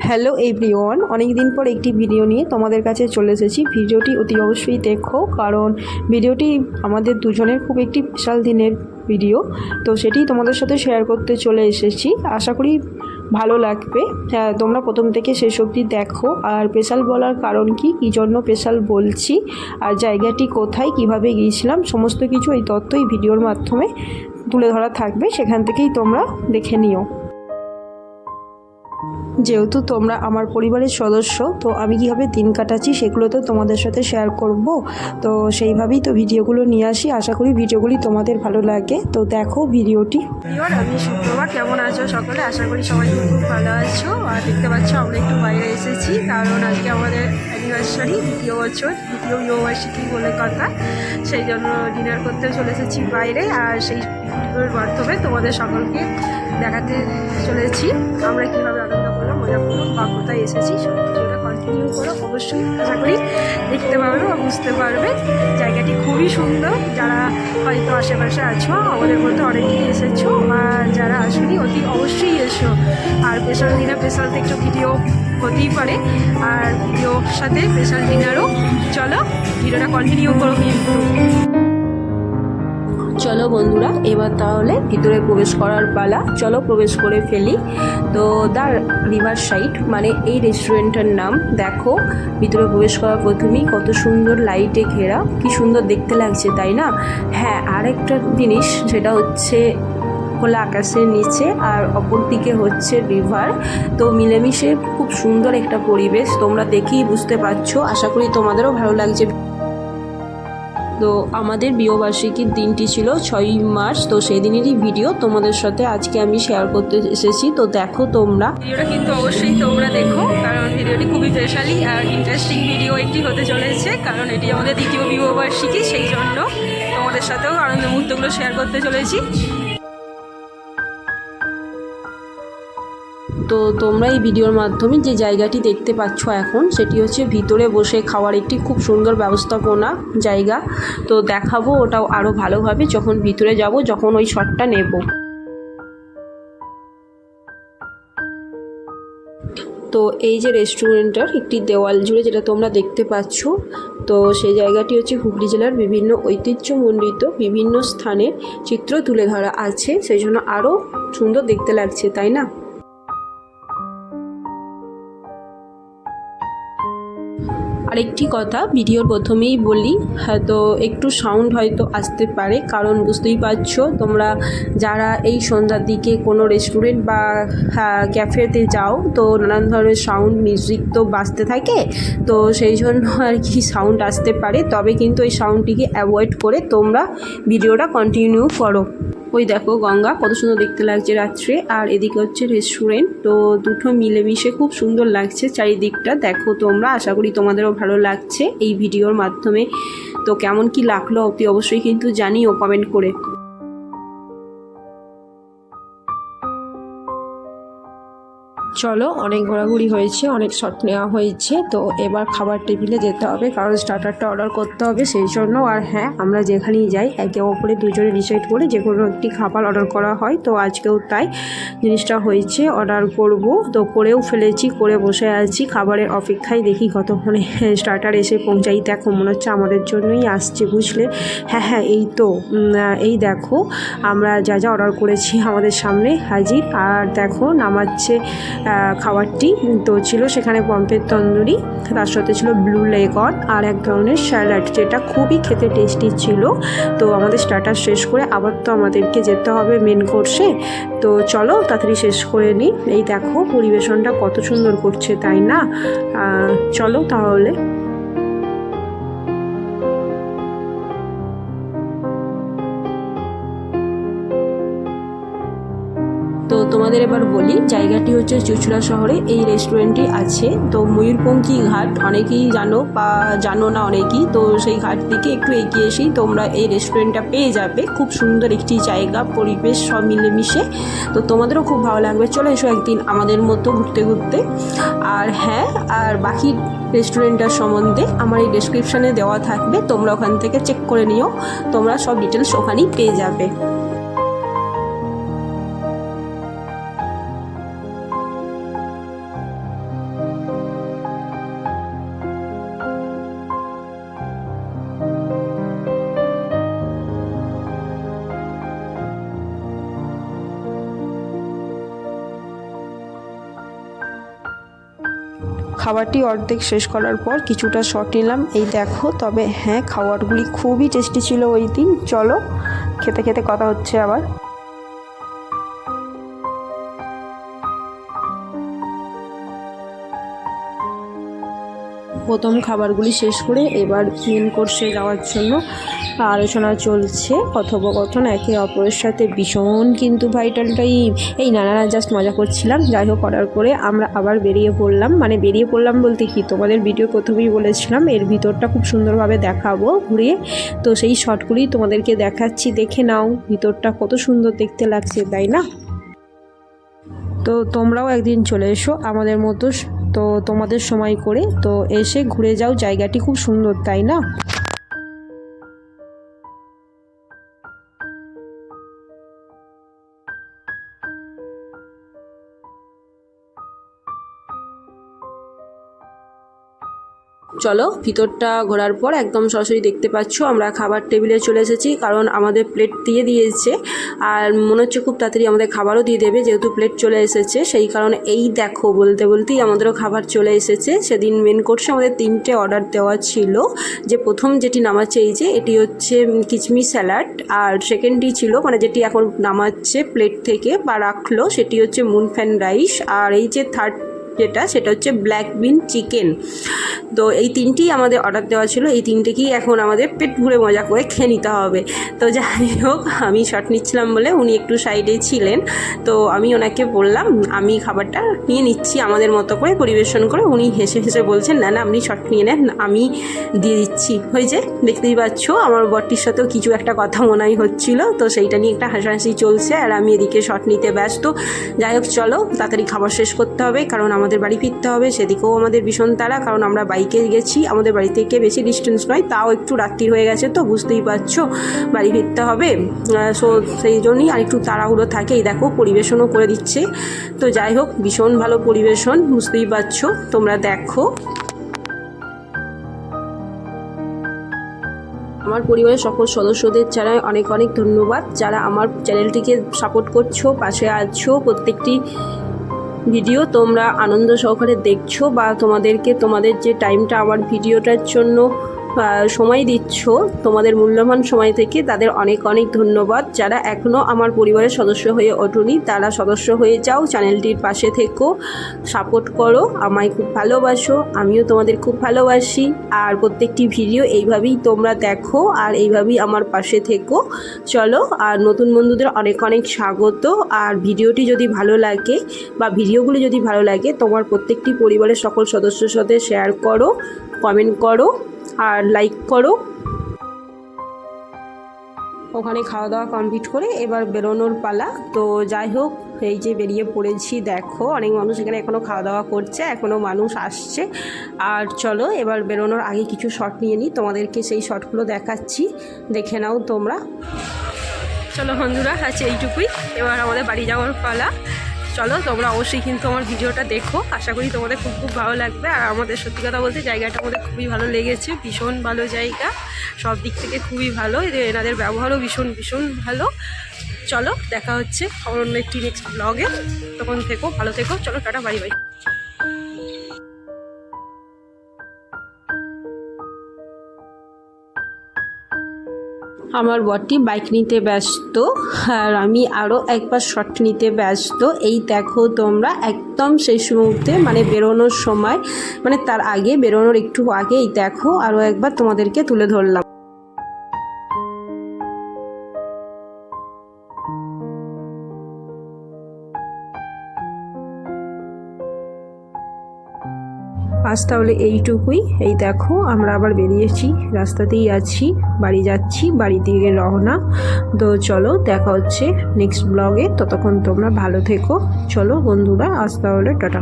Hello everyone, অনেক দিন পর একটি ভিডিও নিয়ে তোমাদের কাছে চলে এসেছি। ভিডিওটি অতি অবশ্যই দেখো, কারণ ভিডিওটি আমাদের দুজনের খুব একটি স্পেশাল দিনের ভিডিও। তো সেটি তোমাদের সাথে শেয়ার করতে চলে এসেছি। আশা করি ভালো লাগবে। তোমরা প্রথম থেকে শেষ অবধি দেখো। আর স্পেশাল বলার কারণ কী জন্য স্পেশাল বলছি, আর জায়গাটি কোথায়, কিভাবে গিয়েছিলাম, সমস্ত কিছু এই তথ্যই ভিডিওর মাধ্যমে তুলে ধরা থাকবে। সেখান থেকেই তোমরা দেখে নিও। যেহেতু তোমরা আমার পরিবারের সদস্য, তো আমি কীভাবে দিন কাটাচ্ছি সেগুলো তো তোমাদের সাথে শেয়ার করব। তো সেইভাবেই তো ভিডিওগুলো নিয়ে আসি। আশা করি ভিডিওগুলি তোমাদের ভালো লাগে। তো দেখো ভিডিওটি। আমি শুক্রবার, কেমন আছো সকলে? আশা করি সবাই খুব ভালো আছো। আর দেখতে পাচ্ছ আমরা একটু বাইরে এসেছি, কারণ আজকে আমাদের অ্যানিভার্সারি, দ্বিতীয় বছর, দ্বিতীয় বিবাহবার্ষিকী বলে কথা। সেই জন্য ডিনার করতে চলে এসেছি বাইরে। আর সেই ভিডিওর মাধ্যমে তোমাদের সকলকে দেখাতে চলেছি আমরা কীভাবে আনন্দ করলাম, মজা করলাম বা কোথায় এসেছি। সব কিছুটা কন্টিনিউ করো, অবশ্যই আশা করি দেখতে পারবে বা বুঝতে পারবে। জায়গাটি খুবই সুন্দর। যারা হয়তো আশেপাশে আছো, আমাদের মধ্যে অনেকেই এসেছো, আর যারা আসেনি অতি অবশ্যই এসো। আর স্পেশাল দিনে স্পেশাল তো একটু ভিডিও হতেই পারে, আর ভিডিওর সাথে স্পেশাল ডিনারও। চলো ভিডিওটা কন্টিনিউ করো কিন্তু। চলো বন্ধুরা, এবার তাহলে ভিতরে প্রবেশ করার পালা। চলো প্রবেশ করে ফেলি। তো দ্য রিভার সাইড মানে এই রেস্টুরেন্টের নাম। দেখো ভিতরে প্রবেশ করার প্রথমেই কত সুন্দর লাইটে ঘেরা, কি সুন্দর দেখতে লাগছে, তাই না? হ্যাঁ, আর একটা জিনিস, সেটা হচ্ছে খোলা আকাশের নিচে, আর অপর দিকে হচ্ছে রিভার। তো মিলেমিশে খুব সুন্দর একটা পরিবেশ, তোমরা দেখেই বুঝতে পারছো। আশা করি তোমাদেরও ভালো লাগছে। তো আমাদের বিবাহবার্ষিকীর দিনটি ছিল 6ই মার্চ। তো সেই দিনেরই ভিডিও তোমাদের সাথে আজকে আমি শেয়ার করতে এসেছি। তো দেখো তোমরা ভিডিওটা কিন্তু অবশ্যই তোমরা দেখো, কারণ ভিডিওটি খুবই স্পেশালি আর ইন্টারেস্টিং ভিডিও একটি হতে চলেছে। কারণ এটি আমাদের দ্বিতীয় বিবাহবার্ষিকী, সেই জন্য তোমাদের সাথেও আনন্দ মুহূর্তগুলো শেয়ার করতে চলেছি। তো তোমরা এই ভিডিওর মাধ্যমে যে জায়গাটি দেখতে পাচ্ছ এখন, সেটি হচ্ছে ভিতরে বসে খাওয়ার একটি খুব সুন্দর ব্যবস্থাপনা জায়গা। তো দেখাবো ওটাও আরও ভালোভাবে যখন ভিতরে যাব, যখন ওই শটটা নেব। তো এই যে রেস্টুরেন্টের একটি দেওয়াল জুড়ে যেটা তোমরা দেখতে পাচ্ছ, তো সেই জায়গাটি হচ্ছে হুগলি জেলার বিভিন্ন ঐতিহ্যমণ্ডিত বিভিন্ন স্থানের চিত্র তুলে ধরা আছে। সেই জন্য আরও সুন্দর দেখতে লাগছে, তাই না? আরেকটি কথা ভিডিওর প্রথমেই বলি, হয়তো একটু সাউন্ড হয়তো আসতে পারে, কারণ বুঝতেই পারছো তোমরা যারা এই সন্ধ্যার দিকে কোনো রেস্টুরেন্ট বা ক্যাফেতে যাও, তো নানান ধরনের সাউন্ড মিউজিক তো বাজতে থাকে। তো সেই জন্য আর কি সাউন্ড আসতে পারে, তবে কিন্তু এই সাউন্ডটিকে অ্যাভয়েড করে তোমরা ভিডিওটা কন্টিনিউ করো। ওই দেখো গঙ্গা কত সুন্দর দেখতে লাগছে রাত্রে, আর এদিকে হচ্ছে রেস্টুরেন্ট। তো দুটো মিলেমিশে খুব সুন্দর লাগছে চারিদিকটা। দেখো তোমরা, আশা করি তোমাদেরও ভালো লাগছে এই ভিডিওর মাধ্যমে। তো কেমন কি লাগলো অতি অবশ্যই কিন্তু জানিও কমেন্ট করে। চলো, অনেক ঘোরাঘুরি হয়েছে, অনেক শট নেওয়া হয়েছে। তো এবার খাবার টেবিলে যেতে হবে, কারণ স্টার্টারটা অর্ডার করতে হবে সেই জন্য। আর হ্যাঁ, আমরা যেখানেই যাই একে অপরে দুজনে ডিসাইড করে যে কোনো একটি খাবার অর্ডার করা হয়। তো আজকেও তাই জিনিসটা হয়েছে, অর্ডার করব। তো করেও ফেলেছি, করে বসে আছি খাবারের অপেক্ষায়। দেখি কতক্ষণে স্টার্টার এসে পৌঁছাই। দেখো মনে হচ্ছে আমাদের জন্যই আসছে, বুঝলে? হ্যাঁ হ্যাঁ, এই তো এই দেখো আমরা যা যা অর্ডার করেছি আমাদের সামনে হাজির। আর দেখো নামাচ্ছে খাবারটি। তো ছিল সেখানে পম্পের তন্দুরি, তার সাথে ছিল ব্লু লেগন আর এক ধরনের স্যালাড, যেটা খুবই খেতে টেস্টি ছিল। তো আমাদের স্টার্টার শেষ করে আবার তো আমাদেরকে যেতে হবে মেন কোর্সে। তো চলো তাড়াতাড়ি শেষ করে নিই। এই দেখো পরিবেশনটা কত সুন্দর করছে, তাই না? চলো তাহলে। তো তোমাদের এবার বলি, জায়গাটি হচ্ছে চুঁচুড়া শহরে এই রেস্টুরেন্টটি আছে। তো ময়ূরপঙ্খী ঘাট অনেকেই জানো বা জানো না অনেকেই। তো সেই ঘাট থেকে একটু এগিয়ে এসেই তোমরা এই রেস্টুরেন্টটা পেয়ে যাবে। খুব সুন্দর একটি জায়গা, পরিবেশ সব মিলেমিশে। তো তোমাদেরও খুব ভালো লাগবে। চলে এসো একদিন আমাদের মতো ঘুরতে ঘুরতে। আর হ্যাঁ, আর বাকি রেস্টুরেন্টটার সম্বন্ধে আমার এই ডেসক্রিপশানে দেওয়া থাকবে, তোমরা ওখান থেকে চেক করে নিও। তোমরা সব ডিটেলস ওখানেই পেয়ে যাবে। খাবারটি অর্ধেক শেষ করার পর কিছুটা শট নিলাম, এই দেখো। তবে হ্যাঁ, খাবারগুলি খুবই টেস্টি ছিল ওই দিন। চলো খেতে খেতে কথা হচ্ছে আবার। প্রথম খাবারগুলি শেষ করে এবার মেন কোর্সে যাওয়ার জন্য আলোচনা চলছে, কথোপকথন একে অপরের সাথে ভীষণ কিন্তু ভাইটাল টাইম। এই নানারা জাস্ট মজা করছিলাম। যাই হোক, অর্ডার করে আমরা আবার বেরিয়ে পড়লাম। মানে বেরিয়ে পড়লাম বলতে কি, তোমাদের ভিডিও প্রথমেই বলেছিলাম এর ভিতরটা খুব সুন্দরভাবে দেখাবো ঘুরিয়ে, তো সেই শটগুলি তোমাদেরকে দেখাচ্ছি, দেখে নাও ভিতরটা কত সুন্দর দেখতে লাগছে, তাই না? তো তোমরাও একদিন চলে এসো আমাদের মতো, তো তোমাদের সময় করে তো এসে ঘুরে যাও, জায়গাটি খুব সুন্দর, তাই না? চলো, ভিতরটা ঘোরার পর একদম সরাসরি দেখতে পাচ্ছ আমরা খাবার টেবিলে চলে এসেছি, কারণ আমাদের প্লেট দিয়ে দিয়েছে আর মনে হচ্ছে খুব তাড়াতাড়ি আমাদের খাবারও দিয়ে দেবে, যেহেতু প্লেট চলে এসেছে। সেই কারণে এই দেখো বলতে বলতেই আমাদেরও খাবার চলে এসেছে। সেদিন মেন কোর্সে আমাদের 3টে অর্ডার দেওয়া ছিল, যে প্রথম যেটি নামাচ্ছে এই যে এটি হচ্ছে কিচমিচ স্যালাড, আর সেকেন্ডটি ছিল মানে যেটি এখন নামাচ্ছে প্লেট থেকে বা রাখলো সেটি হচ্ছে মুনফ্যান রাইস, আর এই যে থার্ড সেটা হচ্ছে ব্ল্যাক বিন চিকেন। তো এই 3টি আমাদের অর্ডার দেওয়া ছিল, এই 3টেকেই এখন আমাদের পেট ভরে মজা করে খেয়ে নিতে হবে। তো যাই হোক, আমি শট নিচ্ছিলাম বলে উনি একটু সাইডে ছিলেন, তো আমি ওনাকে বললাম আমি খাবারটা নিয়ে নিচ্ছি আমাদের মতো করে পরিবেশন করে। উনি হেসে হেসে বলছেন না না আপনি শট নিয়ে নেন, আমি দিয়ে দিচ্ছি। হয়েছে, দেখতেই পাচ্ছ আমার বরটির সাথেও কিছু একটা কথা মনে হচ্ছিল, তো সেইটা নিয়ে একটা হাসাহাসি চলছে আর আমি এদিকে শট নিতে ব্যস্ত। যাই হোক, চলো তাড়াতাড়ি খাবার শেষ করতে হবে, কারণ আমাদের বাড়ি ফিরতে হবে। সেদিকেও আমাদের ভীষণ তাড়া, কারণ আমরা বাইকে গেছি, আমাদের বাড়ি থেকে বেশি ডিস্টেন্স নয়, তাও একটু রাত্রি হয়ে গেছে, তো বুঝতেই পারছো বাড়ি ফিরতে হবে। সো সেই জন্যই আর একটু তাড়াহুড়ো থাকে। এই দেখো পরিবেশনও করে দিচ্ছে, তো যাই হোক ভীষণ ভালো পরিবেশন, বুঝতেই পারছো, তোমরা দেখো। আমার পরিবারের সকল সদস্যদের জানাই অনেক অনেক ধন্যবাদ, যারা আমার চ্যানেলটিকে সাপোর্ট করছো, পাশে আছো। প্রত্যেকটি ভিডিও তোমরা আনন্দ সহকারে দেখছো, বা তোমাদের যে টাইমটা আমার ভিডিওটার জন্য সময় দিচ্ছ, তোমাদের মূল্যবান সময় থেকে তাদের অনেক অনেক ধন্যবাদ। যারা এখনও আমার পরিবারের সদস্য হয়ে ওঠোনি তারা সদস্য হয়ে যাও, চ্যানেলটির পাশে থেকো, সাপোর্ট করো, আমায় খুব ভালোবাসো, আমিও তোমাদের খুব ভালোবাসি। আর প্রত্যেকটি ভিডিও এইভাবেই তোমরা দেখো আর এইভাবেই আমার পাশে থেকো। চলো, আর নতুন বন্ধুদের অনেক অনেক স্বাগত। আর ভিডিওটি যদি ভালো লাগে বা ভিডিওগুলি যদি ভালো লাগে, তোমার প্রত্যেকটি পরিবারের সকল সদস্যের সাথে শেয়ার করো, কমেন্ট করো আর লাইক করো। ওখানে খাওয়া দাওয়া কমপ্লিট করে এবার বেরোনোর পালা। তো যাই হোক, এই যে বেরিয়ে পড়েছি, দেখো অনেক মানুষ এখানে এখনও খাওয়া দাওয়া করছে, এখনও মানুষ আসছে। আর চলো এবার বেরোনোর আগে কিছু শট নিয়ে নিই, তোমাদেরকে সেই শটগুলো দেখাচ্ছি, দেখে নাও তোমরা। চলো বন্ধুরা, আছে এইটুকুই, এবার আমাদের বাড়ি যাওয়ার পালা। চলো তোমরা অবশ্যই কিন্তু আমার ভিডিওটা দেখো, আশা করি তোমাদের খুব খুব ভালো লাগবে। আর আমাদের সত্যি কথা বলতে জায়গাটা আমাদের খুবই ভালো লেগেছে, ভীষণ ভালো জায়গা, সব দিক থেকে খুবই ভালো, এনাদের ব্যবহারও ভীষণ ভীষণ ভালো। চলো দেখা হচ্ছে অন্য একটি নেক্সট ব্লগে, তখন থেকো ভালো থেকো। চলো টাটা, বাই বাই। আমার বরটি বাইক নিতে ব্যস্ত আর আমি আরও একবার শট নিতে ব্যস্ত। এই দেখো তোমরা একদম শেষ মুহূর্তে, মানে বেরোনোর সময়, মানে তার আগে, বেরোনোর একটু আগে, এই দেখো আরও একবার তোমাদেরকে তুলে ধরলাম। আজ তাহলে এইটুকুই। এই দেখো আমরা আবার বেরিয়েছি, রাস্তাতেই আছি, বাড়ি যাচ্ছি, বাড়ি দিকে রওনা। তো চলো দেখা হচ্ছে নেক্সট ব্লগে, ততক্ষণ তোমরা ভালো থেকো। চলো বন্ধুরা, আজ তাহলে টাটা।